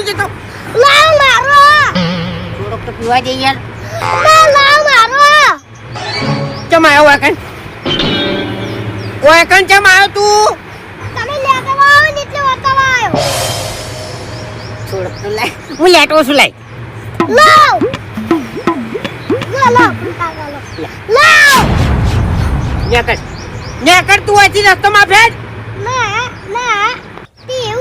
જતો. લાવ મારો. થોડોક તો પીવા દે યાર. લાવ મારો. ચમ આવ્યો વાકન? વાકન ચમ આવ્યો તું? તમે લેતા આવો ને એટલે બતાવવા આવ્યો. થોડોક તો લાય. હું લેટો છું લાય. લાવ. લાવ. લાવ. નેકર. નેકર તું અહીંથી રસ્તામાં ફેર. ના. ટીવ.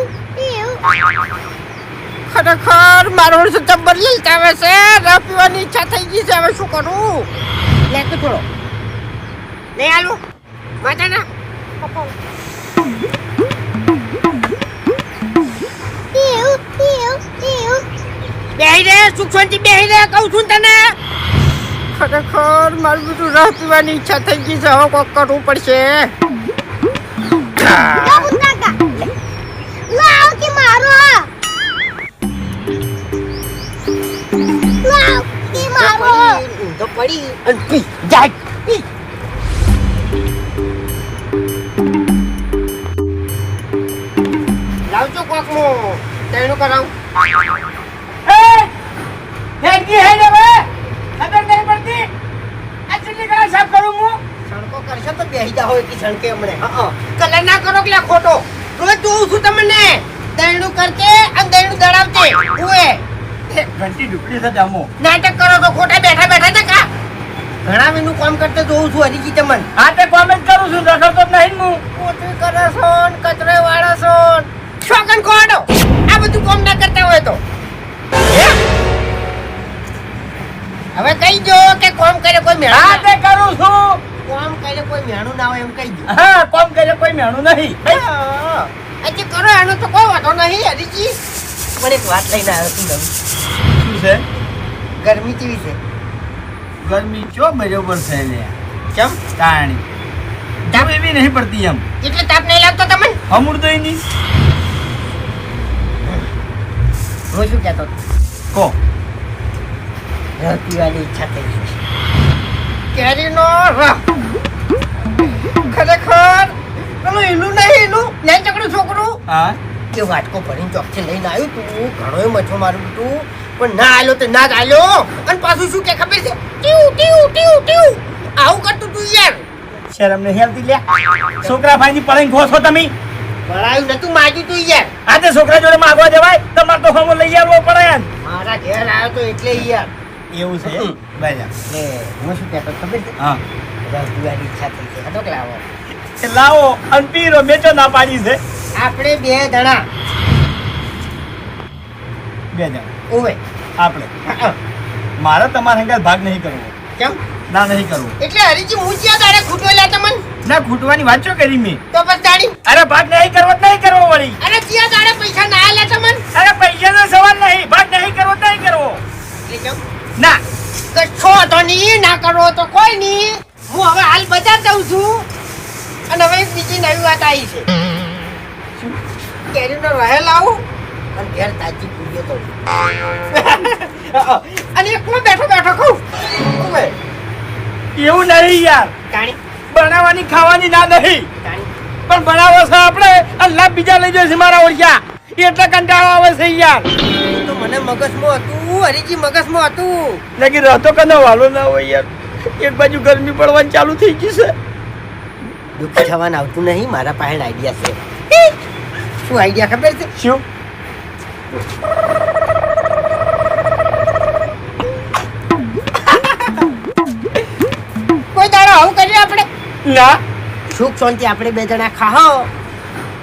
ખરેખર મારો જબ્બર લલચાવે છે. રસ પીવાની ઈચ્છા થઈ ગઈ છે. હવે શું કરું? લે તું થોડો. લે આલુ. વાટા ના. ટીવ. બેહી રે સુખ શાંતિ બેહી રે કહું છું તને. ખરેખર મારું બધું રસ પીવાની ઈચ્છા થઈ ગઈ છે. હવે કોક કરવું પડશે. લાવ કે મારો. લાવ કે મારો. તો પડી અને પી જાય. પી. લાવજો કોક મો તેનું કરાવું. હેડકી હેડ હવે ખબર નહીં પડતી આ ચીલી કરા સાફ કરું હું સણકો કરશો તો બેહી જા હોય કે સણકે હમણે. હા કલર ના કરો કે ખોટો. રોજ જોઉં છું તમને. દૈણું કરતે અને દૈણું દડાવતે. ઉએ ઘંટી ડુકડી છે જામો નાટક કરો તો ખોટા બેઠા બેઠા છે કા. ઘણા મેનું કામ કરતે જોઉં છું હરીજી તમને. હા તે કોમેન્ટ કરું છું રખડતો જ નહીં હું પોતરી કરે છો ને કચરે વાળો છો. શોકન કોડો આ બધું કામ ના કરતા હોય તો. હવે કહી દો કે કોમ કરે કોઈ મેળા. હા તે કરું છું કોમ કરે કોઈ મેણું ના હોય એમ કહી દો. હા કોમ કરે કોઈ મેણું નહીં આજે કરો એનો તો કોઈ વાંધો નહીં હરીજી. પણ એક વાત લઈને આવ્યો છું નવી. શું છે ગરમી કેવી છે? ગરમી ચો બરોબર છે લે કેમ? તાણી તાપ એવી નહીં પડતી એમ એટલે તાપ નહીં લાગતો તમને? અમૂર તો નહીં હું શું કહેતો કો રસ પીવાની ઈચ્છા થઈ ગઈ. કેરીનો રસ. ખરેખર પેલું ઈલું નહીં ઈલું લે ચકડું છોકરું હા એ વાટકો ભરીને ચોકથી લઈને આવ્યું તું. ઘણોય મચ્છો મારું તું પણ ના આલ્યો તો ના જ આલ્યો. અને પાછું શું કે ખબર છે? ટીવ. આવું કરતું તું યાર. શરમ નહીં આવતી લે છોકરા ભાઈની પળાઈ ખો છો તમે ભરાયું નતું માગ્યું તું યાર. આ તે છોકરા જોડે માગવા જવાય તમારે તો હમો લઈ આવવો પડે યાર મારા ઘેર આવ્યો તો એટલે યાર. એવું છે ભાઈ ને હું શું કહેતો ખબર છે? હા રસ પીવાની ઈચ્છા થઈ છે. હટો કે લાવો. લાવો અને પીરો મેચો ના પાડી છે આપણે બે જણા બે જણ ઓવે. આપણે મારે તમારા હંગાત ભાગ નહીં કરવો કેમ? ના નહીં કરવો એટલે હરીજી હું જ્યાં તારે ખૂટો લ્યા તમને ના ખૂટવાની વાત શું કરી મેં તો બસ તાળી. અરે ભાગ નહીં કરવો તો નહીં કરવો વળી અરે જ્યાં તારે પૈસા ના આલ્યા તમને અરે પૈસાનો સવાલ નહીં ભાગ નહીં કરવો તો નહીં કરવો એટલે કેમ? ના કશો તો નહીં ના કરો તો કોઈ નહીં. હું હવે હાલ બજાર જાઉં છું અને હવે એક બીજી નવી વાત આવી છે. કેરીનો રહેલ આવું અને ઘેર તાજી પૂરીઓ તો અને એકલો બેઠો ખાઉં. ઓવે. એવું નહીં યાર કાણી બનાવવાની ખાવાની ના નહીં કાણી પણ બનાવો છે આપણે અને લાભ બીજા લઈ જશે મારા ઓળખ્યા એટલે કંટાળો આવે છે યાર તો મને મગજમાં હતું હરીજી મગજમાં હતું. લેકિન રહેતો કનો વાલો ના હોય યાર એક બાજુ ગરમી પડવાની ચાલુ થઈ ગઈ છે દુઃખ થવાનું આવતું નહીં. મારા પાસે આઈડિયા છે. શું આઈડિયા ખબર છે? શું કોઈ દાડો આવું કરીએ આપણે? ના સુખ શાંતિ આપણે બે જણા ખાહો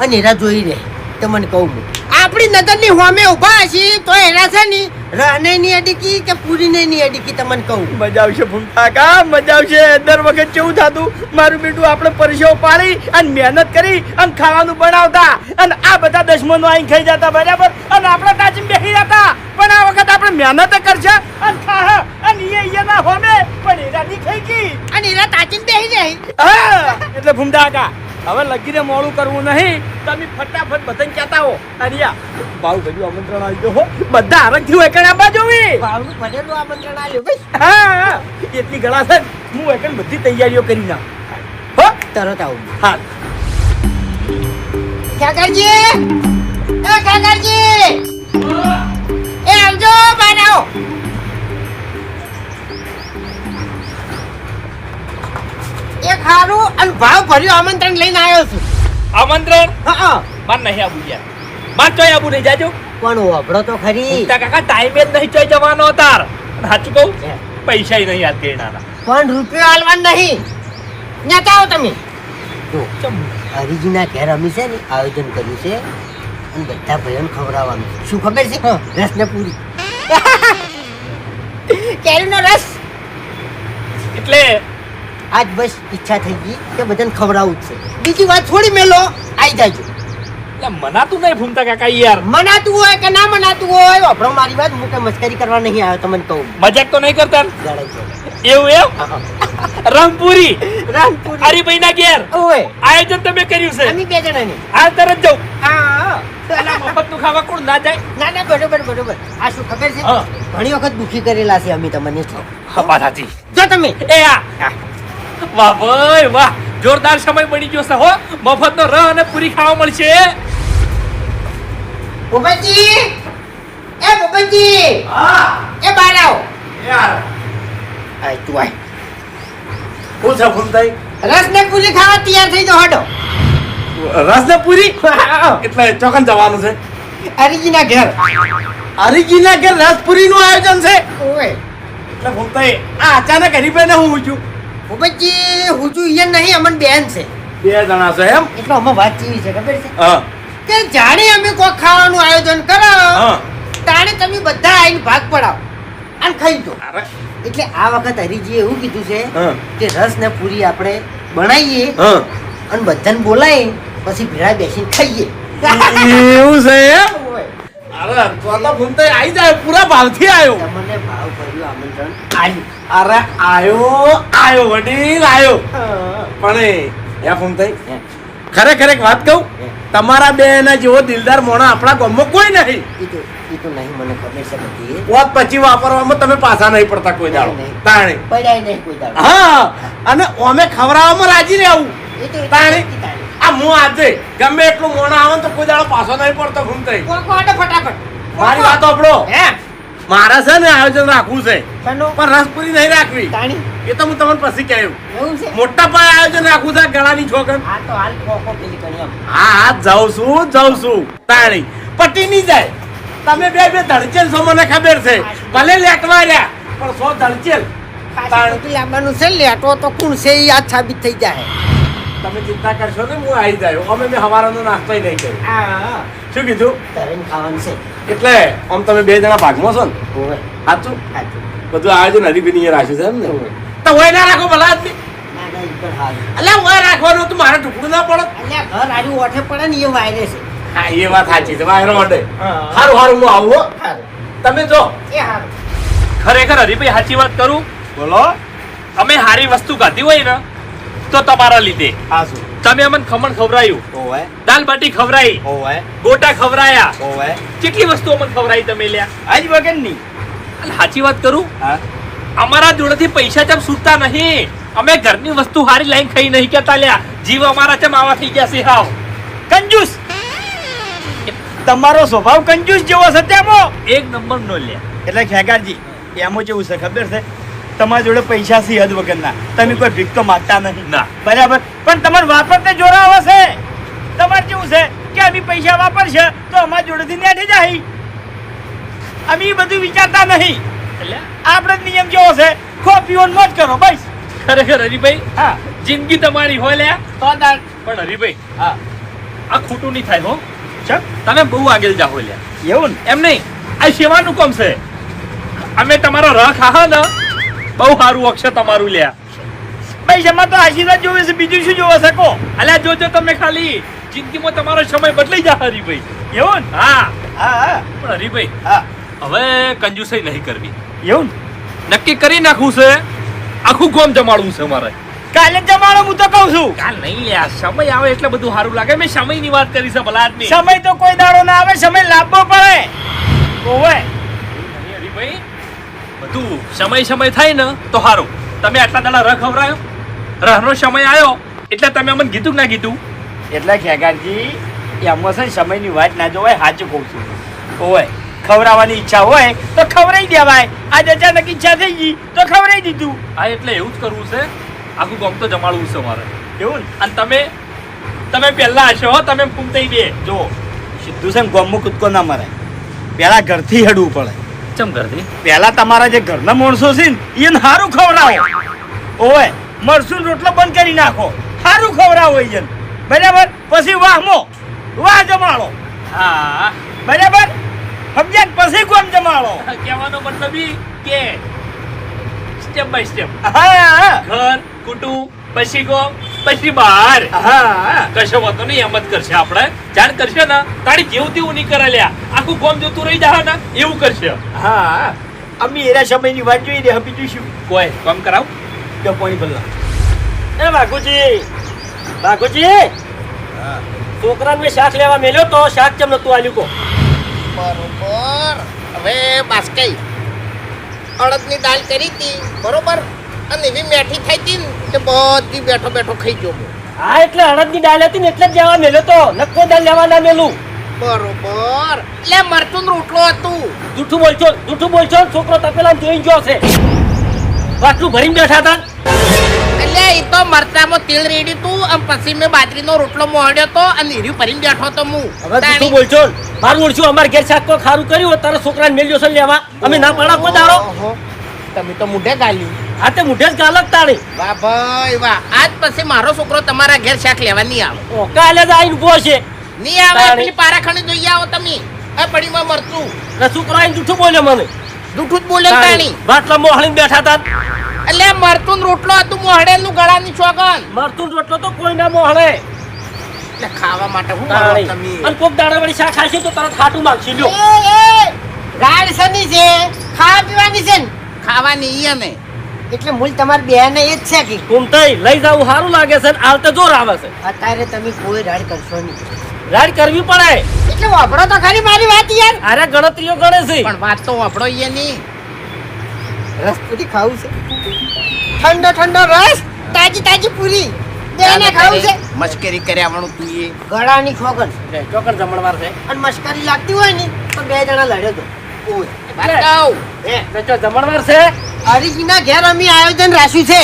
અને એરા જોઈ રહે. તમને કહું હું આપણી નજરની હોમે ઊભા છીએ તો એના છે ની રહને ની અડીકી કે પૂરીને ની અડીકી તમને કહું. મજા આવશે ભૂમતા કા મજા આવશે દર વખત કેવું થતું મારું બેટું આપણે પરસેવો પાડી અને મહેનત કરી અને ખાવાનું બનાવતા અને આ બધા દશમનો આઈને ખાઈ જતા બરાબર અને આપણે તાજીમ બેસી જતા પણ આ વખત આપણે મહેનત કરશે અને ખાહ અને એ ના હોમે પણ એરા ની ખાઈ ગઈ અને એરા તાચીને બેસી જાય. હા એટલે ભૂમતા કા હવે લગીને મોડું કરવું નહીં તમે ફટાફટ બધાને કહેતા હો અરિયા બાઉ બધું આમંત્રણ આવી ગયો હો બધા આરગથી હોય કણ આબા જોવી ભાવનું ભરેલું આમંત્રણ આલ્યું ભાઈ. હા એટલી ગળા છે હું એકન બધી તૈયારીઓ કરી નાખ હો તરત આવું. હા કાકાજી એ કાકાજી આવજો બહાર આવો. એક હારું અને ભાવ ભર્યું આમંત્રણ લઈને આવ્યો છું. આમંત્રણ હા માર નહીં આવું યાર. માર ચોય આવું નહીં જાજો. પણ વાપરો તો ખરી. ભૂમતા કાકા ટાઈમે જ નહીં ચોય જવાનો તાર. અને સાચું કહું પૈસા નહીં યાદ કરનારા. પણ રૂપિયો હાલવાન નહીં. ન્યા આવો તમે. હરીજીના ઘેર અમે છે ને આયોજન કર્યું છે અને બધા ભાઈઓને ખવડાવવાનું. શું ખબર છે? રસ ને પૂરી. કેરીનો રસ. એટલે આજ બસ ઈચ્છા થઈ ગઈ કે બધાને ખવડાવવું જ છે. બીજી વાત થોડી મેલો આવી જાજો. એટલે મનાતું નહીં ભૂમતા કાકા યાર. મનાતું હોય કે ના મનાતું હોય વાપરો મારી વાત. હું કઈ મસ્કરી કરવા નહીં આવ્યો તમને કહું. મજાક તો નહીં કરતા ને? ગળાઈ જાય. એવું એમ રામપુરી રામપુરી. હરીભાઈ ના ઘેર ઓય આયોજન તમે કર્યું છે. અમે બે જણાની. હાલ તરત જાઉં. હા અલા મફતનું ખાવા કોણ ના જાય? ના ના બરોબર બરોબર. આ શું ખબર છે? હા. ઘણી વખત દુખી કરેલા છે અમે તમને. હા વાત સાચી. જો તમે એ આ વાહ ભાઈ વાહ જોરદાર સમય બની ગયો છે હો. મફતનો ર અને પૂરી ખાવા મળશે. ભૂપતજી એ ભૂપતજી એ બહાર આવો. યાર આય તું આય. હું છે ભૂમતાઈ? રસ ને પૂરી ખાવા તૈયાર થઈ જાઓ હડો. રસ ને પૂરી એટલે ચોકન જવાનું છે. હરીજીના ઘેર. હરીજીના ઘેર રસ પૂરી નું આયોજન છે. ઓય એટલે ભૂમતાઈ આ અચાનક હરીભાઈ ને હું પૂછ્યું. ભૂપતજી હુજુ ઈયન નહીં અમન બેન છે. બે જણા છે એમ? એટલે અમે વાત કેવી છે ખબર છે? હા કે જાણે અમે કોઈ ખાવાનું આયોજન કરો હા. તાણે તમે બધા આઈને ભાગ પડાવો અને ખાઈ જો. અરે એટલે આ વખત હરીજીએ એવું કીધું છે હા. કે રસ ને પૂરી આપણે બનાવીએ હા અને બધાને બોલાવી પછી ભેળા બેસીને ખાઈએ. એવું છે એમ? ઓય, અરે તો તો ભૂમતાઈ આવી જાય પૂરા ભાવથી આવ્યો. તમને ભાવ ભર્યું આમંત્રણ આલ્યું. અરે આયો વડીલ આયો. હા. પણ યા ભૂમતાઈ હે, ખરેખર એક વાત કહું હે. તમારા બે એના જેવો દિલદાર મોણો આપણા ગામમાં કોઈ નહીં. ઈ તો નહીં મને ખબર છે બધી. વાત પછી વાપરવામાં તમે પાછા નહીં પડતા કોઈ દાડો નહીં. તાણે. પડ્યા નહીં કોઈ દાડો. હા અને અમે ખવડાવવામાં રાજી રહેવું. એ તો તાણે. તાણે. આ હું આજે ગમે એટલું મોણો આવે ને તો કોઈ દાડો પાછો નહીં પડતો ભૂમતાઈ. કોકો આડો ફટાફટ. મારી વાત સાંભળો. હે મારે છે ને આયોજન રાખવું છે શેનું? પણ રસપુરી નહીં રાખવી. તાણી એ તો હું તમને પછી કહ્યું. એવું છે? મોટા પાયે આયોજન રાખવું છે ગળાની છોકર. આ તો હાલ કોકો પેલી કરી એમ. હા જાઉં છું તાણી પટી નહીં જાય. તમે બે ધડચેલ છો મને ખબર છે. ભલે લેટવા રહ્યા પણ સો ધડચેલ. ખાસી બધું લાંબાનું છે લેટો તો કોણ છે ઈ આ સાબિત થઈ જાય. તમે ચિંતા કરશો ને હું આવી જાય. અમે મેં હવારનો નાસ્તો નહીં કર્યો. હા શું કીધું? તરીને ખાવાનું છે. એટલે આમ તમે બે જણા ભાગમાં છો ને ઓવે સાચું સાચું. બધું આયોજન હરીબીની રાખ્યું છે એમ ને? ઓવે. તો હોય ના રાખો ભલા આદમી. ના ના ઈ પણ હારું. એટલે હોય રાખવાનું તો મારે ટુકડું ના પડે. અલ્યા ઘર આડું ઓઠે પડે ને એ વાયરે છે. હા એ વાત સાચી છે વાયરો માટે. હા. સારું હું આવું હો. હારું. તમે જો એ હારું. ખરેખર હરીભાઈ સાચી વાત કરું. બોલો. અમે હારી વસ્તુ ખાધી હોય ને તો તમારા લીધે. હા શું? તમે અમને ખમણ ખવડાયું, ઓવે દાલ બાટી ખવડાવી, ઓવે ગોટા ખવડાયા, ઓવે કેટલી વસ્તુ અમને ખવડાવી તમે લ્યા. આજ વગરની. અને સાચી વાત કરું, હા અમારા જોડેથી પૈસા ચમ છૂટતા નહીં. અમે ઘરની વસ્તુ હારી લાઈન ખાઈ નહીં કેતા લ્યા. જીવ અમારા ચમ આવા થઈ ગયા છે હાવ કંજૂસ. તમારો સ્વભાવ કંજૂસ જેવો છે તેમાં. એક નંબર નો લ્યા. એટલે ખેગારજી એમાં કેવું છે ખબર છે? તમારી જોડે પૈસા છે હદ વગરના. તમે કોઈ ભીખ તો માંગતા નથી. ના. બરાબર. પણ તમારે વાપરતે જોરાવો છે. તમારે કેવું છે કે અમે પૈસા વાપરશે તો અમારી જોડેથી નેઠી જાય. અમે એ બધું વિચારતા નહીં. એટલે આપણે જ નિયમ કેવો છે? ખો પીવો ને મોજ કરો બસ. ખરેખર હરીભાઈ હા જિંદગી તમારી હોય લ્યા. તો દાળ. પણ હરીભાઈ હા આ ખોટું નહીં થાય હો. ચલ તમે બહુ આગળ જાઓ લ્યા. એવું ને? એમ નહીં, આ સેવાનું કામ છે. અમે તમારો રખ આહા ને બહુ સારું અક્ષર તમારું લ્યા. ભાઈ જમા તો આશીર્વાદ જોવે છે, બીજું શું જોવે છે કો? અલ્યા જોજો તમે ખાલી જિંદગીમાં તમારો સમય બદલાઈ જાય હરીભાઈ. એવું ને? હા હા હા પણ હરીભાઈ હા હવે કંજુસાઈ નહીં કરવી. એવું ને? નક્કી કરી નાખવું છે. આખું ગોમ જમાડવું છે મારે. કાલે જમાડો હું તો કહું છું. કાલ નહીં લ્યા, સમય આવે એટલે બધું સારું લાગે. મેં સમયની વાત કરી છે ભલા આદમી. સમય તો કોઈ દાડો ના આવે, સમય લાવવો પડે. ઓવે નહીં હરીભાઈ, બધું સમય થાય ને તો સારું. તમે આટલા દાડા રખ ખવડાયો, રહનો સમય આવ્યો એટલે તમે અમને કીધું કે ના કીધું? એટલે ખેગારજી એમાં છે ને સમયની વાત ના જોવાય, સાચું કહું છું. ઓવે ખવડાવવાની ઈચ્છા હોય તો ખવડાવી દેવાય. આજ અચાનક ઈચ્છા થઈ ગઈ તો ખવડાવી દીધું. હા એટલે એવું જ કરવું છે. આખું ગામ તો જમાડવું છે મારે. એવું ને? અને તમે પહેલા હશો હો, તમે ફૂમતાઈ બે જો સીધું છે ને ગોમમાં કૂદકો ના મરાય. પહેલા ઘરથી હેડવું પડે. ચમ કરતી પહેલા તમારા જે ઘરના માણસો છે ને એને સારું ખવડાવો. ઓય મરસું રોટલો બંધ કરી નાખો, સારું ખવડાવો એને. બરાબર? પછી વાહમો વાહ જમાડો. હા બરાબર? સમજ્યા ને? પછી કોમ જમાડો. કહેવાનો મતલબ ઈ કે સ્ટેપ બાય સ્ટેપ હા ઘર કુટુંબ પછી ગામ પછી બહાર. હા કશો વાતો નહીં, એમ જ કરશે આપણે. જાણ કરશે ને તારી જેવું તેવું નહીં કરે લ્યા. આખું ગામ જોતું રહી જાય ને એવું કરશે. હા અમે એના સમયની વાત જોઈ દે. બીજું શું? કોઈ કામ કરાવ. તો પાણી ભરલા. એ બાગુજી છોકરા મેં શાક લેવા મેલ્યો તો શાક કેમ નતું આલ્યું કો? બરોબર. હવે બાસ્કઈ અડદની દાળ કરી હતી બરોબર, અને એવી મેઠી થઈ હતી ને કે બધી બેઠો બેઠો ખાઈ ગયો હું. હા એટલે અડદની દાળ હતી ને એટલે જ લેવા મેલ્યો તો. નક્કો દાળ લેવા ના મેલું. બરોબર. એટલે મરચું રોટલો હતું. જૂઠું બોલશો છોકરો તપેલા જોઈ ગયો છે. આટલું ભરીને બેઠા હતા. એટલે એ તો મરચામાં તેલ રેડી તું અને પછી મેં બાજરીનો રોટલો મોહડ્યો તો અને હીર્યું ભરીને બેઠો તો હું. હવે જૂઠું બોલશો. મારું ઓળશું અમારે ઘેર શાક કોઈ ખારું કર્યું હોય તારા છોકરાને મેલ્યો છે લેવા. અમે ના પાડા કોઈ દાડો. ઓહો, તમે તો મુઢે ગાલ્યું. હા તે મુઠે જ ગાલક તાણી. વાહ ભાઈ વાહ. આજ પછી મારો છોકરો તમારા ઘેર શાક લેવા નહીં આવે. ઓ કાલે જ આઈને ઉભો છે. નહીં આવે. તાણી. પેલી પારાખણી જોઈ આવો તમે. આ પડીમાં મરચું ને છોકરો આઈને જૂઠું બોલ્યો મને. જૂઠું જ બોલે તાણી. બાટલા મોહળીને બેઠા હતા. એટલે મરચું ને રોટલો હતું મોહડેલું ગળાની ચોગન. મરતું રોટલો તો કોઈ ના મોહળે. એટલે ખાવા માટે હું તાણી. કરો તમે? અને કોક દાડા વળી શાક ખાશે તો તરત ખાટું માંગશે લ્યો. ગાડ સની છે, ખાવા પીવાની છે ને ખાવાની ઈ ને. એટલે મૂળ તમારી બેન એ જ છે કે ઘૂમતાઈ લઈ જાવું સારું લાગે છે ને આલતે જોર આવે છે. અત્યારે તમે કોઈ રાડ કરશો નહીં. રાડ કરવી પડે. એટલે વાપરો તો ખરી મારી વાત યાર. અરે ગણતરીઓ ગણે છે. પણ વાત તો વાપરો ઈ નહીં. રસ પૂરી ખાવું છે, ઠંડો ઠંડો રસ, તાજી તાજી પૂરી બેને ખાવું છે. મસ્કરી કર્યા વાળું તું એ ગળાની ખોગન ચોકન જમણવાર છે. અને મસ્કરી લાગતી હોય ને તો બે જણા લડ્યો તો. ઓય અરે. બતાવ. બેચો જમણવાર છે. હરીજીના ઘેર અમે આયોજન રાખ્યું છે.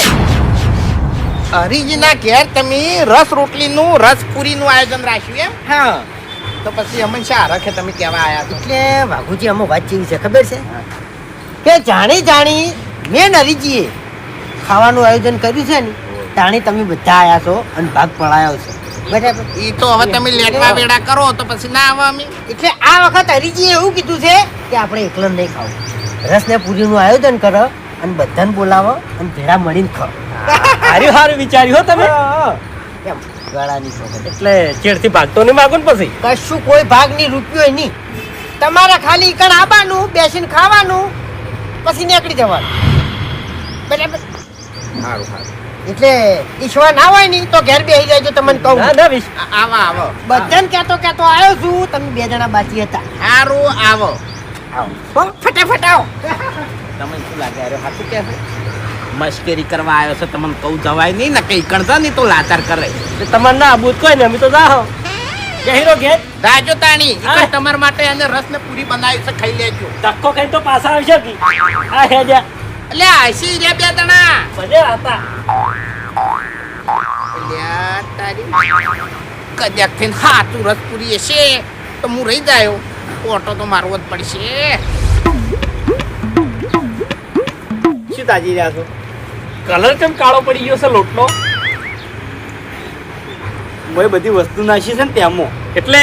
હરીજીના ઘેર તમે રસ રોટલીનું રસ પૂરીનું આયોજન રાખ્યું એમ? હા. તો પછી અમને શા રખે તમે કહેવા આયા છો? એટલે વાઘુજી અમે વાત કેવી છે ખબર છે કે જાણી મેન હરીજીએ ખાવાનું આયોજન કર્યું છે ને તાણી તમે બધા આયા છો અને ભાગ પડાયો છે. બરાબર. એ તો હવે તમે લેટવા વેડા કરો તો પછી ના આવે અમે. એટલે આ વખત હરીજીએ એવું કીધું છે કે આપણે એકલા નહીં ખાવું, રસ ને પૂરીનું આયોજન કરો અને બધાને બોલાવો અને ભેળા મળીને ખાઓ. હારું હારું વિચાર્યું હો તમે. કેમ ગળાની ખબર? એટલે ચેડથી ભાગતો નહીં માગો ને પછી. કશું કોઈ ભાગની રૂપિયો નહીં. તમારે ખાલી કણ આવવાનું, બેસીને ખાવાનું, પછી નીકળી જવાનું. બરાબર. સારું. એટલે ઈશ્વર ના હોય ને તો ઘેર બેસી જાય. તમને કહું ના ના વિશ. આવો બધાને કહેતો આવ્યો છું. તમે બે જણા બાકી હતા. સારું આવો ફટાફટ આવો. તમને શું લાગે અરે હાથું કે મસ્કરી કરવા આવ્યો છે? તમને કહું જવાય નહીં ને કઈ કણતા નહીં તો લાચાર કરે. તમારે ના આબુ કોઈ ને અમે તો જાહો. હીરો ઘેર રાજો તાણી હા. તમારા માટે અને રસ ને પૂરી બનાવી છે, ખાઈ લેજો. ધક્કો ખાઈ તો પાછા આવશે કી. આ હે જા એટલે આશી રે બે જણા. બધે હતા. અલ્યા તારી કદાચ થઈને હાથું રસ પૂરી હશે તો હું રહી જાયો. ઓટો તો મારવો જ પડશે. શું તાજી રહ્યા છો? કલર કેમ કાળો પડી ગયો છે લોટનો? મોય બધી વસ્તુ નાખી છે ને તેમાં. એટલે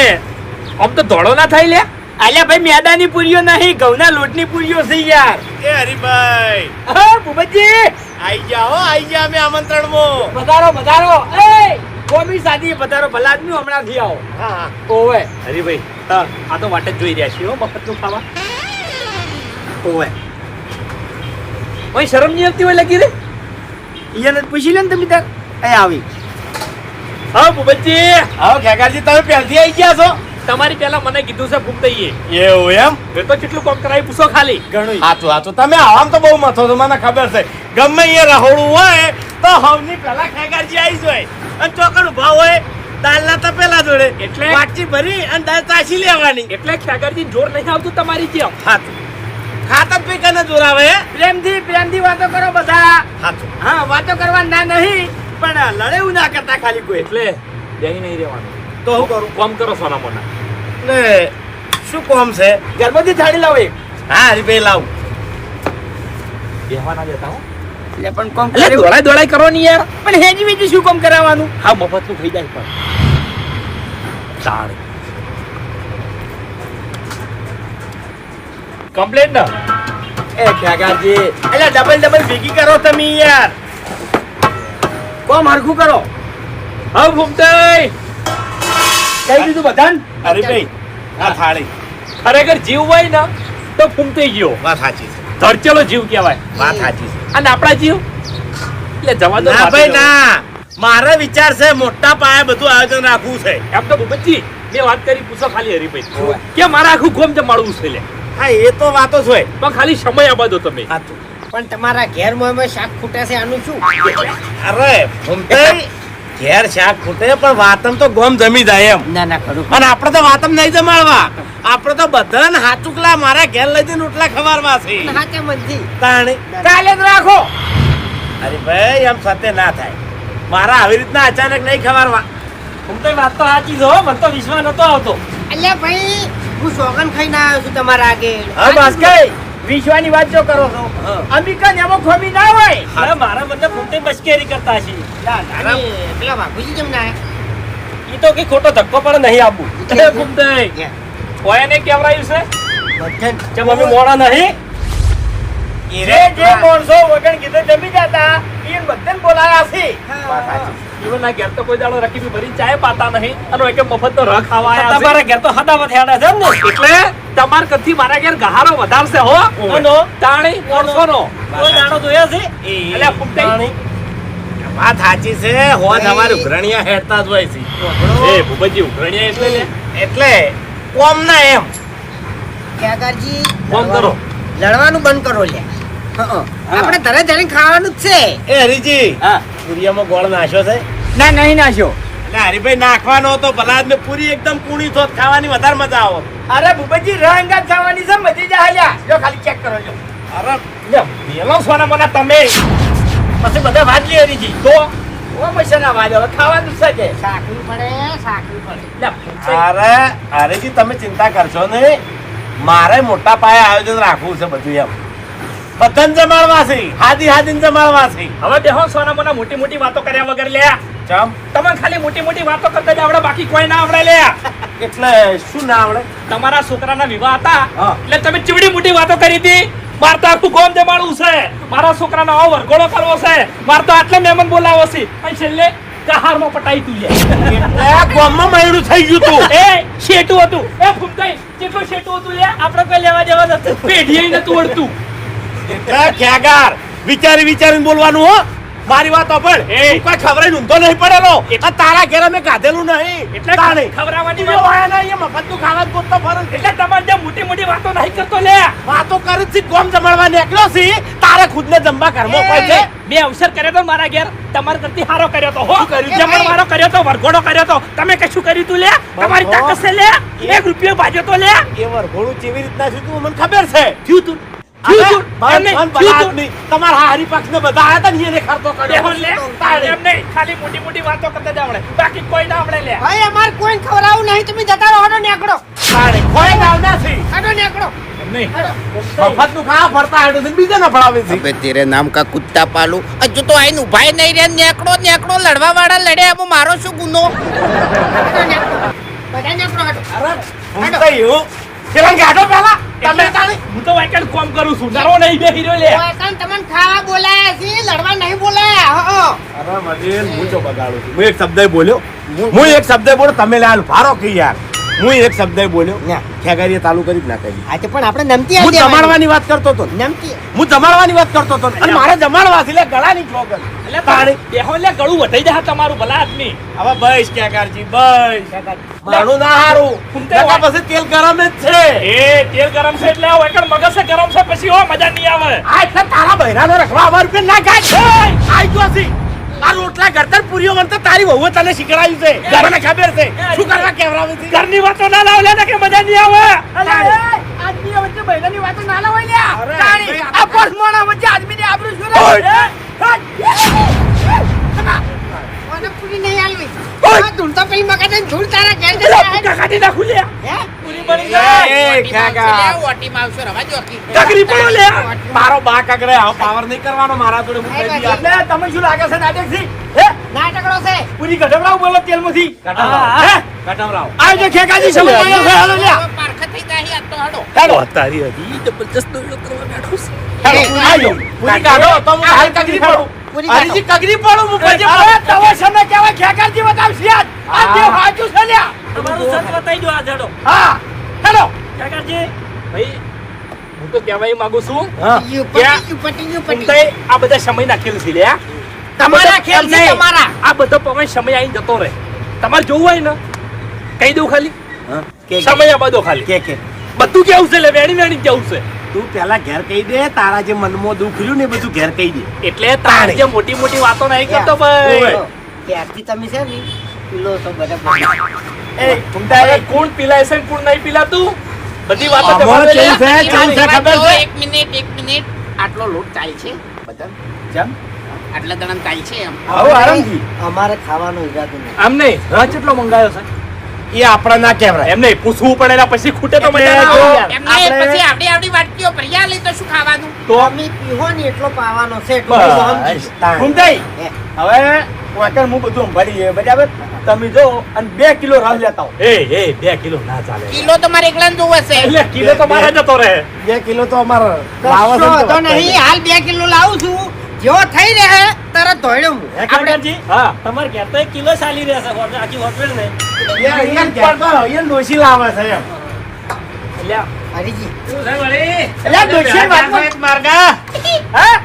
આમ તો ધોળો ના થાય લે. અલ્યા ભાઈ મેદાની પૂરીઓ નહીં, ઘઉંના લોટની પૂરીઓ છે યાર. એ હરીભાઈ હા ભૂપતજી આઈ જાઓ અમે આમંત્રણમાં. પધારો. એ કોમી સાદી પધારો. ભલા આદમી હમણાંથી આવો. હા ઓવે હરીભાઈ હા આ તો વાટ જ જોઈ રહ્યા છીએ હો મફતનું ખાવા. ઓવે ભાઈ શરમ નહીં આવતી હોય લગી રે. ઈયાને પૂછી લે ને તમે તાર. એ આવી. હા ભૂપતજી, આવો ખેગારજી, તમે પહેલથી આઈ ગયા છો? તમારી પહેલા મને કીધું છે ફૂમતાઈએ. એવું એમ? એ તો કેટલું કામ કરાવી પૂછો ખાલી. ઘણું હાચું તમે આવામ તો બહુ મથો છો, મને ખબર છે. ગમે એ રહોડું હોય તો હવની પહેલા ખેગારજી આવી જાય અને ચોકડ ઉભા હોય દાલના તપેલા જોડે એટલે? વાટકી ભરી અને દાળ તાસી લેવાની. એટલે ખેગરજી જોર નહીં આવતું તમારી જેમ. હાચું. ખાતર પી કને જોર આવે હે? પ્રેમથી વાતો કરો બધા. હાચું. હા, વાતો કરવા ના નહીં, પણ લડે એવું ના કરતા ખાલી કોઈ. એટલે બેહી નહીં રહેવાનું. તો હું કરું? કોમ કરો સોના મોના. ને શું કોમ છે? ગરબોથી થાળી લાવો એક. હા હરીભાઈ લાવું. બેહવા ના દેતા હો. એટલે પણ કોમ એટલે દોડાઈ કરો ને યાર. પણ હેજી વેજી શું કોમ કરાવવાનું? હા મફતનું થઈ જાય પણ તાણ કમ્પ્લેટ ના એ ખેગારજી, એટલે ડબલ ભેગી કરો તમે યાર. કોમ હરખું કરો. હા ભૂમતાઈ કહી દીધું બધાને. હરીભાઈ આ થાળી. ખરેખર જીવ હોય ને તો ફૂમતાઈ ગયો. વાત સાચી છે. ધરચેલો જીવ કહેવાય. વાત સાચી છે. અને આપણા જીવ એટલે જવા દો. ના ભાઈ ના, મારો વિચાર છે મોટા પાયે બધું આયોજન રાખવું છે. એમ તો ભૂપતજી મેં વાત કરી પૂછો ખાલી હરીભાઈ કે મારા આખું ગોમ જમાડવું છે લે. હા એ તો વાતો જ હોય. પણ ખાલી સમય આપવા દો તમે. સાચું. પણ તમારા ઘેર મોં શાક ખૂટે છે આનું શું? અરે ભૂમતાઈ, ઘેર શાક ખૂટે પણ વાતમ તો ગોમ જમી જાય એમ. ના ના ખરું. અને આપણે તો વાતમ નહીં જમાડવા, આપણે તો બધાને હાચુકલા મારા ઘેર લઈ જઈને રોટલા ખવારવા છે. હાચે મનથી. તાણી કાલે જ રાખો. અરે ભાઈ એમ સત્ય ના થાય. મારા આવી રીતના અચાનક નહીં ખવારવા. ભૂમતાઈ વાત તો સાચી છે હો, મને તો વિશ્વાસ નતો આવતો. અલ્યા ભાઈ હું સોગન ખાઈને આવ્યો છું તમારા આગળ. હા ભાસ્કર, વિશ્વાની વાત જો કરો છો. હા. અમિકન એમાં ખોમી ના હોય. અરે મારા મને ભૂમતાઈ મસ્કેરી કરતા છે. અને પેલા બાપુજી કેમ ના આયા? ઈ તો કે ખોટો ધક્કો પણ નહીં આપવું. એ ભૂમતાઈ કોઈ એને કેવરાયું છે બધાને જેમ અમે મોડા નહીં. જે માણસો વગર કીધે જમી જતા એ બધાને બોલાયા છે. જીવનના ઘેર તો કોઈ દાડો રકીબી ભરી ચાય પાતા નહીં અને એક મફતનો રખ ખાવા આયા છે. તમારા ઘેર તો હદાવત હેડા છે ને. એટલે તમાર કથી મારા ઘેર ગહારો વધારશે હો. ઓનો. તાણી ઓળખોનો. કોઈ દાડો જોયો છે? એટલે ફૂમતાઈ વાત સાચી છે. હોજ અમારે ઉઘરણિયા હેડતા જ હોય છે. એ ભૂપતજી ઉઘરણિયા એટલે લે. એટલે કોમ ના એમ. ખેગારજી ફોન કરો. લડવાનું બંધ કરો લે. આપણે ધરે ધરે ખાવાનું જ છે. એ હરીજી, હા. પૂરિયામાં ગોળ નાખ્યો છે? ના નહીં નાખ્યો. એટલે હરીભાઈ નાખવાનો હતો ભલા આદમી પૂરી એકદમ કૂણી થોત ખાવાની વધારે મજા આવે. અરે ભૂપતજી રંગાત થવાની છે, મજી જા લ્યા. જો ખાલી ચેક કરો જો. અરે લ્યો, મેલો સોના મને તમે. પછી બધા વાત લે હરીજી. તો ઓ મસાલા વાજ હવે ખાવાનું છે કે. સાકવી પડે સાકવી પડે. લ્યા, ભૂપતજી. અરે હરીજી તમે ચિંતા કરશો નહીં. મારે મોટા પાયે આયોજન રાખવું છે બધું એમ. બધાને જમાડવા છે, હાદીને જમાડવા છે. હવે બેહો સોના મોના મોટી મોટી વાતો કર્યા વગર લે. ચમ તમે ખાલી મોટી મોટી વાતો કરતા જ આવડે, બાકી કોઈ ના આવડે લે. એટલે શું ના આવડે? તમારા છોકરાના વિવાહ હતા હા. એટલે તમે ચીવડી મોટી વાતો કરી હતી. મારે તો આખું ગોમ જમાડવું છે, મારા છોકરાનો આવો વરઘોડો કરવો છે, મારે તો આટલા મહેમાન બોલાવો છે. અને છેલ્લે કહારમાં પટાઈ તું લે. એટલે ગામમાં મયડું થઈ ગયું તું. એ શેટું હતું. એ ફૂમતાઈ કેટલું શેટું હતું લે. આપણે કોઈ લેવા દેવા નથી. પેઢીએ નતું વળતું. એટલે ખ્યાગાર વિચારીને બોલવાનું હો. મારી વાત સાંભળ. એ. તું કોઈ ખબરે ઊંધો નહીં પડેલો. આ તારા ઘેર અમે ગાધેલું નહીં. એટલે તાણે. ખવડાવવાની તું આયા ના અહીંયા મફતનું ખાવા જ ગોતતો ફરે છે. એટલે તમારે જે મોટી મોટી વાતો નહીં કરતો લે. વાતો કરી છે, ગોમ જમાડવા નીકળ્યો છે. તારે ખુદને જમવા ઘરમાં કોઈ છે? બે અવસર કર્યો તો મારા ઘેર, તમારા કરતી હારો કર્યો તો હો. કર્યું? જમણ મારો કર્યો તો, વરઘોડો કર્યો તો. તમે કશું કર્યું તું લે? તમારી તાકાત છે લે? 1 રૂપિયો ભાજ્યો તો લે? એ વરઘોડું કેવી રીતના થયું તું મને ખબર છે. થયું તું. થયું તું. એમ નહીં, ભગવાન થયું ભલા તું. આદમી. તમારા હરિપક્ષને બધા આયા હતા ને એને ખર્ચો કર્યો. બેહો લે. એમ નહીં, ખાલી મોટી મોટી વાતો કરતા જ આવડે, બાકી કોઈ ના આવડે લે. ભાઈ અમારે કોઈ ખવડાવું નહીં. તમે જતા રહો. હડો નીકળો. તાણે. કોઈ ગાવ નથી. હડો નીકળો. એમ નહીં. મફતનું ખાવા ફરતા હેડો છે ને બીજા ના ફળાવે છે. અબે તેરે નામ કા કુત્તા પાલું હજુ તો આઈને ઉભાઈ નહીં રે. નેકડો લડવા વાળા લડે એમાં મારો શું ગુનો? હડો નીકળો. બધા નીકળો હડો. અરે હું તો એવું. પેલા ગાડો પેલા. તમે એટલે તાણે. હું તો વાયકલ કોમ કરું છું. નરો નહીં બેહી રહ્યો લે. ઓય કાન તમને ખાવા બોલાયા છે, લડવા નહીં બોલાયા. હો અરે મદીન હું તો બગાડું છું. હું એક શબ્દ બોલ્યો. હું એક શબ્દ બોલ્યો તમે લાલ ફારો કે યાર. હું એક શબ્દ બોલ્યો. ના. ખેગારીએ ચાલુ કરી જ ના કરી. આજે પણ આપણે નમતી હું આવી દેવાની. જમાડવાની વાત કરતો હતો. નમતી. હું જમાડવાની વાત કરતો હતો. અને મારે જમાડવા છે એટલે ગળાની ચોગન. એટલે તાણી. બેહો લે, ગળું વટાઈ જાય તમારું ભલા આદમી. હવે બસ ખેગારજી બસ. મારું ના હારું. ફૂમતે નકા પછી તેલ ગરમ જ છે. એ તેલ ગરમ છે એટલે વાયકલ મગજ છે ગરમ છે, પછી હો મજા નહીં આવે. આ એટલે તારા બૈરાનો રખવા અમાર રૂપિયા ના ખાય. આઈ ગયો છે. આ રોટલા ઘરતર પૂરીઓ મને તો તારી વહુએ તને શીખડાવ્યું છે. મને ખબર છે. શું કરવા કેવરાવી હતી. ઘરની વાતો ના લાવ લે કે મજા નહીં આવે તાણી. આદમી વચ્ચે બૈરાની વાતો ના લાવાય લે અરે, તાણી. ભાઈ, આ પોસ્ટમોર્ટમ વચ્ચે આદમીની આબરૂ શું રે મને પૂરી નહીં આલવી ઓય! આ ધૂળ તો પેલી મકાને ધૂળ તારા ઘેર પેલા જશે ભૂકા કાઢી નાખું લે હે પૂરી બની એ, જાય કાકા. ઓટીમાં આવશો રવા જો કી. તકરી પડો લે મારો બા કાકરે આવો પાવર નહીં કરવાનો મારા જોડે હું કહી દઈએ. એટલે તમે શું લાગે છે નાટક થી હે નાટકડો છે પૂરી ગઢવડાવ બોલો તેલમાંથી કટાવરાવ. હે કટાવરાવ. આ જો ખેકાજી સમજ પડ્યો છે હાલો લે હવે પારખા થઈ જાય આ તો હડો. હેલો તારી હજી જબરજસ્ત દોડો કરવા બેઠો છે. હેલો આજો પૂરી કાઢો તો હું હાલ કગરી પડું. પૂરી કાઢો. હરીજી કગરી પડું હું પછી હવે તવો સમય કેવા ખેકાજી બતાવશે આજ આ હા. દેવ હાજુ છે લ્યા તમારું સચ બતાઈ દો આ જડો હા હેલો કાકાજી ભાઈ હું તો કહેવાય માંગુ છું હા. યુ ક્યાં? પટી યુ પટી યુ પટી ઉમતાઈ આ બધા સમય નાખેલું છે લ્યા તમારા ખેલ છે નહીં. તમારા આ બધો પવન સમય આવીને જતો રહે તમારે જોવું હોય ને કહી દઉં ખાલી હા. કે સમય આ બધો ખાલી કે બધું કેવું છે લે વેણી વેણી કેવું છે તું પેલા ઘેર કહી દે તારા જે મનમાં દુઃખ રહ્યું ને એ બધું ઘેર કહી દે. એટલે તાર જે મોટી મોટી વાતો નહીં કરતો ભાઈ ઓય. ત્યારથી તમે છે ને પીલો તો બરાબર એ તારે કોણ પીલાય છે ને કોણ નહીં પીલાતું બધી વાતો અમારો તમારે કેવું લે. છે? કેવું છે ખબર છે? એક મિનિટ આટલો લોટ ચાલ છે બધા જેમ આટલા દણા ચાલ છે એમ આવો આરામથી અમારે ખાવાનો ઈરાદો નહીં આમ નહીં રસ કેટલો મંગાયો છે એ આપણા ના કહેવાય. એમ નહીં પૂછવું પડે એના પછી ખૂટે તો એટલે મજા ના જો- આવે યાર. એમને પછી આવડી વાટકીઓ ભર્યા લઈ તો શું ખાવાનું તો અમે પીવો ને એટલો પાવાનો છે એટલો બસ. પીવો સમજી તાણ. ઘૂમતાઈ હે. હવે વાકર હું બધું સંભાળી છે બરાબર તમે જો અને 2 કિલો રસ લેતા હો એ 2 કિલો ના ચાલે કિલો તમારે એકલા જોવે છે એટલે કિલો તો મારા જતો રહે 2 કિલો તો અમારે કશો લાવો છે ને વાંધો તો નહીં હાલ 2 કિલો લાવું છું જેવો થઈ રહે તરત ધોયડો હું કાકાજી હા તમારે ઘેર તો 1 કિલો ચાલી રહ્યા છે આખી હોટલ ને અહીંયા ઘેર તો અહીંયા ડોશી લાવે છે એમ. એટલે હરીજી શું છે વળી એટલે ડોશી વાતમાં માર્ગા હા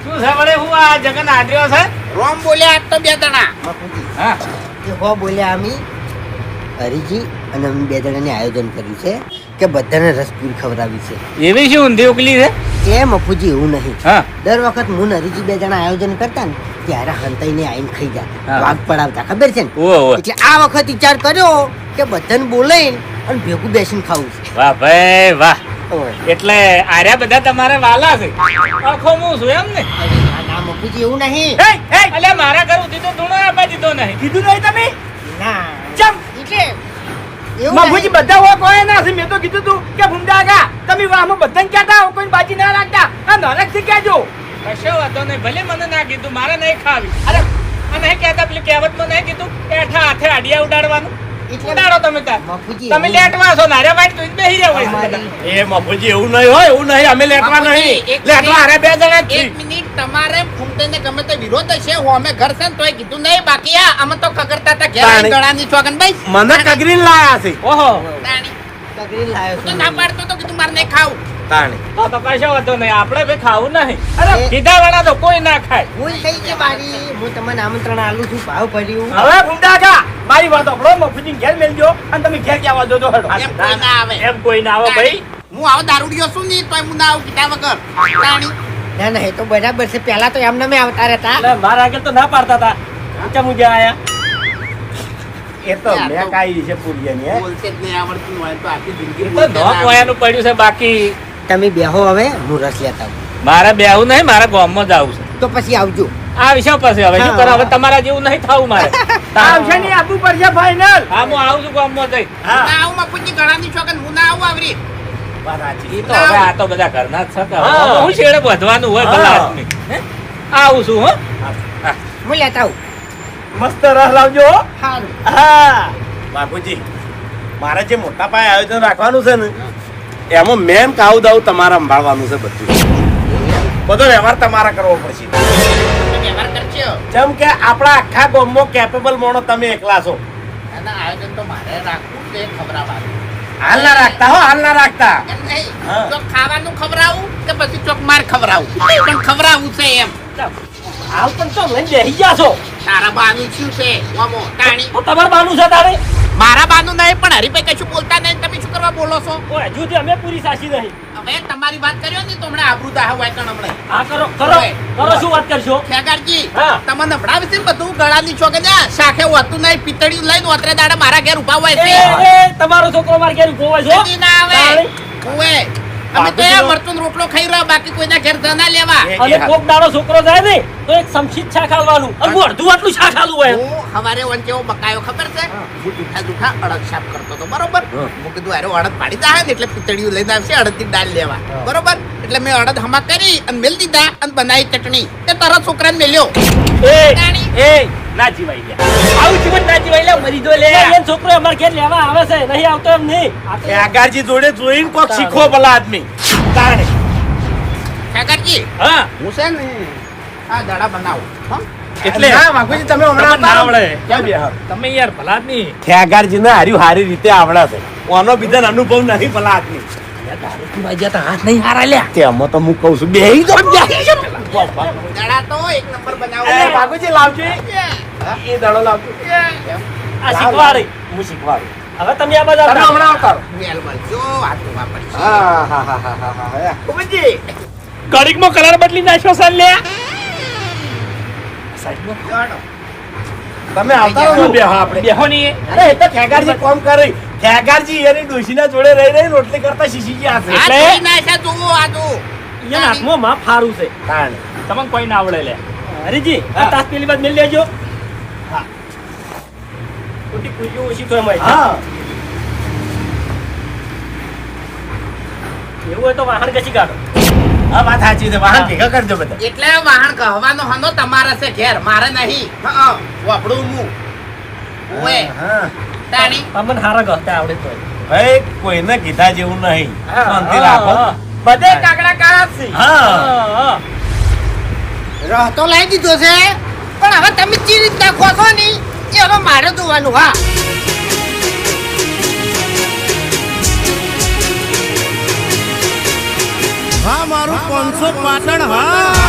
શું છે વળે હું આ જગન આદર્યો છે રોમ બોલ્યા આજ તો 2 દણા બાપુજી હા એ હો બોલ્યા અમે હરીજી અને અમે 2 જણાને આયોજન કર્યું છે કે બધાને રસપુરી ખવડાવી છે એવી શું ઊંધી ઉકલી છે એ મફુજી એવું નહીં હા દર વખત હું ને હરીજી 2 જણા આયોજન કરતા ને ત્યારે હંતાઈને આઈને ખાઈ જતા હા. વાઘ પડાવતા ખબર છે ને ઓહો એટલે આ વખત વિચાર કર્યો કે બધાને બોલાઈને અને ભેગું બેસીને ખાવું છે વાહ ભાઈ વાહ ઓય. એટલે આર્યા બધા તમારે વાલા છે આખો હું છું એમ ને અરે ના ના મફુજી એવું નહીં હે હે એટલે મારા ઘર ઉધી તો ધૂણો આપવા દીધો નહીં કીધું નહીં તમે ના ચમ એટલે એવું બાપુજી નહીં. બધા હોય કોઈ ના છે મેં તો કીધું તું કે ભૂમતા આગા તમે વાહમાં બધાને કહેતા હો કોઈ બાજી ના રાખતા આ નરકથી કહેજો કશો વાંધો નહીં ભલે મને ના કીધું મારે નહીં ખાવી અરે અને નહીં કહેતા પેલી કહેવતમાં નહીં કીધું કે હેઠા હાથે આડિયા ઉડાડવાનું એટલે ઉડાડો તમે તાર મફુજી તમે એવું- લેટવા છો નારે વાઈટ તું બેહી રહ્યા હોય છે બધા. અમારી- એ મફુજી એવું નહીં હોય એવું નહીં અમે લેટવા બાપુજી, નહીં એક લેટવા હારે 2 જણા જ છીએ. એક મિનિટ તમારે ફૂમતાઈને ગમે તે વિરોધ હશે હું અમે ઘર છે ને તોય કીધું નહીં બાકી આ અમે તો ખગડતા હતા ઘેર તાણી. ગળાની ચોગન ભાઈ મને કગરીને લાયા છે ઓહો તાણી. તગડી લાયો હું તો છું. ના પાડતો તો કીધું મારે નહીં ખાવું તાણી તો કશો વાંધો નહીં આપણે ભાઈ ખાવું નહીં અરે, કીધા વાળા તો કોઈ ના ખાય ભૂલ થઈ ગઈ મારી હું તમને આમંત્રણ આલું છું ભાવ ભર્યું હવે ભૂમતા આગા મારી વાત સાંભળો મફુજી ઘેર મેલજો અને તમે ઘેર કહેવા દો તો હેડો એમ કોઈ ના આવે એમ કોઈ ના આવે ભાઈ હું આવો દારૂડિયો છું નહીં તોય હું ના આવું કીધા વગર તાણી. ના ના એ તો બરાબર છે પેલા તો એમને મેં આવતા રહેતા એટલે મારા આગળ તો ના પાડતા હતા ઊંચા મુજે આયા એ તો યાર, મેં તો- કાઈ છે પૂરિયાની હે બોલતે જ નહીં આવડતું હોય તો આખી જિંદગી તો બોલતે નોક ના વાયાનું પડ્યું છે બાકી તમે બેહો હવે હું રસ લેતા આવું મારે બેહું નહીં મારા ગામમાં જ આવું છે તો પછી આવજો આ વિષય પછી હવે શું કરો હવે તમારા જેવું નહીં થવું મારે આવશે નહીં આપવું પડશે ફાઈનલ હા હું આવું છું ગામમાં જઈ હું ના આવું બાપુજી ગળાની ચોગન હું ના આવું આવરી ઈ તો હવે આ તો બધા ઘરના જ છે કે હવે હા. હું છેડે વધવાનું હોય ભલા હા. આદમી હે? આવું છું હો હું લેતા આવું મસ્ત રસ લાવજો હો. સારું હા બાપુજી મારે જે મોટા પાયે આયોજન રાખવાનું છે ને એમાં મેન કાવ દાવ તમારે સંભાળવાનું છે બધું બધો વ્યવહાર તમારે કરવો પડશે તમે વ્યવહાર કરજો જેમ કે આપણા આખા ગામમાં કેપેબલ મોણો તમે એકલા છો આના આયોજન તો મારે રાખવું છે ખવડાવવાનું હાલ ના રાખતા હો હાલ ના રાખતા એમ નહીં હા. ચોક ખાવાનું ખવડાવું કે પછી ચોક માર ખવડાવું પણ ખવડાવવું છે એમ હાલ પણ તો લઈને બેસી ગયા છો તારા બાનું શું છે ઓમો તાણી તો તમારે બાનું છે તારે મારા બાનું નહીં પણ હરીભાઈ કશું બોલતા નહીં તમે શું કરો કરવા બોલો છો ઓ હજુ સુધી અમે પૂરી સાચી નહીં. હવે તમારી વાત કર્યો ને તો હમણાં આબરૂ દાહ હોય કણ હમણાં હા કરો કરો કરો શું વાત કરશો? ખેગારજી હા. તમને ભણાવે છે ને બધું ગળાની ચોકે ને શાખે હોતું નહીં પિત્તળિયું લઈને ઓતરે દાડા મારા ઘેર ઉભા હોય છે તમારો છોકરો મારે ઘેર ઉભો હોય છે? જલ્દી ના આવે ઓએ અમે તો એ મરચું રોટલો ખાઈ રહ્યા બાકી કોઈના ઘેર જ ના લેવા અને કોક દાડો છોકરો જાય ને તો એક સમશીદ શાક આલવાનું અને હું અડધું આટલું શાક આલું હોય. હું હવારે વંચે બકાયો ખબર છે હું જૂઠા જૂઠા અડદ સાફ કરતો હતો બરોબર હું કીધું અરે અડદ પાડી દા ને એટલે પિત્તળિયું લઈને આવશે અડદની દાળ લેવા બરોબર એટલે મેં અડદ હમા કરી અને મેલ દીધા અને બનાવી ચટણી તે તરત છોકરાને મેલ્યો એ ના જીવાઈ લે આવું જીવન ના જીવાઈ લે મરી દો લે એન છોકરો અમાર ઘેર લેવા આવે છે નહીં આવતો એમ નહીં. ખેગારજી જોડે જોઈને કોક શીખો ભલા આદમી તાણે કાકાજી હા હું છે ને આ દાડા બનાવું હો એટલે ના બાપુજી તમે હમણાં ના આવડે. ક્યાં બેહો? તમે યાર ભલા આદમી ખેગારજીને હાર્યું હારી રીતે આવડે છે ઓનો બીજાને અનુભવ નહીં ભલા આદમી હાથ નહીં હારા લ્યા. તેમાં તો હું કહું છું બેહી જો દાડા તો એક નંબર બનાવું બાપુજી લાવજો એ દાડો લાવજો આ શીખવાડી હું શીખવાડું હવે તમે આ બધા તમે હમણાં આવતા રહો. વેલ મળજો વાતો વાપરશે હા હા હા હા હા હા ઉભજી ઘડીકમાં કલર બદલી નાખ્યો સર લે તમે આવતા રહો બેહો આપણે બેહો ની અરે એ તો ખેગારજી કોમ કરી ખેગારજી એની ડોશીના જોડે રહી રહી રોટલી કરતા શીશી ગયા છે આ જોઈ નાખ્યા જોવો આ જો એના હાથમાં માં ફારું છે. તાણે તમને કોઈ ના આવડે લે હરીજી આ તાસ પેલી બાદ મેલ લેજો. હા ખોટી કુઈઓ ઓછી તો એમાં હા એવું હોય તો વાહન ઘસી કાઢો. હા વાત સાચી છે વાહન ભેગા કરજો બધા એટલે વાહણ કહેવાનો હનો તમારે છે ઘેર મારે નહીં હા વાપડું હું ઓએ હા તાણી તમને હારા ગહતા આવડે તો ભાઈ કોઈને કીધા જેવું નહીં શાંતિ હા, રાખો હા. બધે કાગડા કાળા છે હા રહ તો લાવી દીધો છે પણ હવે તમે ચી રીતના ખોશો નહીં એ હવે મારે જોવાનું. હા હા મારું 500 પાટણ હા